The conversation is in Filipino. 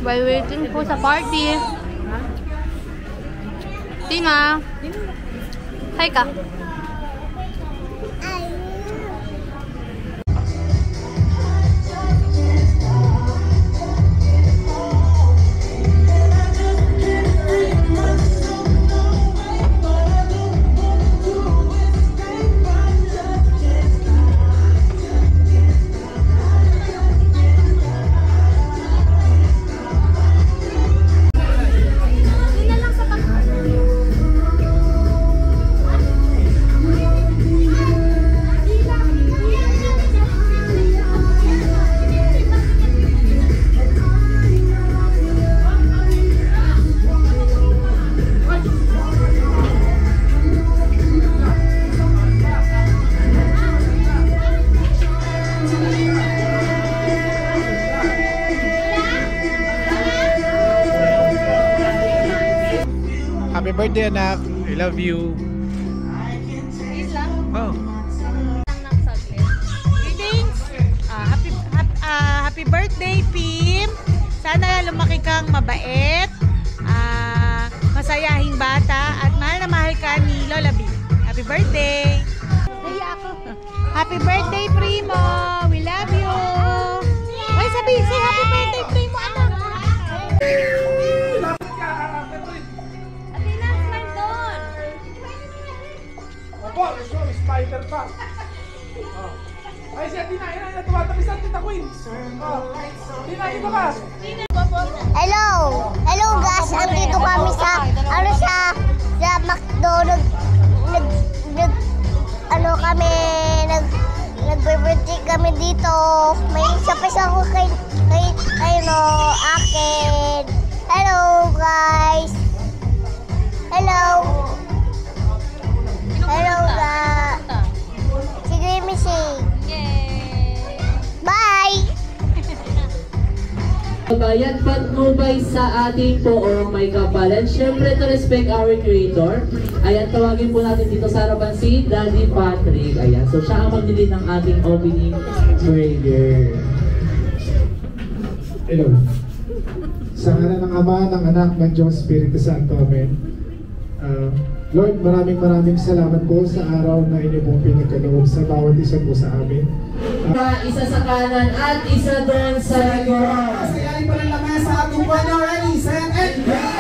While waiting po sa party. Tina. Hi ka. Happy birthday, anak. I love you. Oh. Greetings! Happy birthday, Pim! Sana lumaki kang mabait, masayahing bata, at mahal na mahal ka ni Lola B. Happy birthday! Happy birthday, Primo! We love you! Ay, say happy birthday, Primo, anak! Spider pa. Ay, si Tina, yan na tumatabi sa Tita Queen. Tina, iba ka. Hello! Hello guys! Andito kami sa McDonald's. Nag-birthday kami dito. May surprise ako kay akin. Hello guys! Hello! Hello guys! Si Grimmy Sing. Bye! Bayad patnubay sa ating poong may kapalan. Siyempre to respect our creator. Ayan, tawagin po natin dito sa harapan si Daddy Patrick. Ayan, so siya ang magdilid ng ating opening prayer. Hello. Sa ngalan ng Ama, ng Anak, ng Diyos, Espiritu Santo. Amen. Lord, maraming salamat po sa araw na inyo pong pinagkaloob sa bawat isa po sa amin. Isa sa kanan at isa doon sa likod. Kasi yan pa rin lang sa ating Panginoon. Ready, set, and go!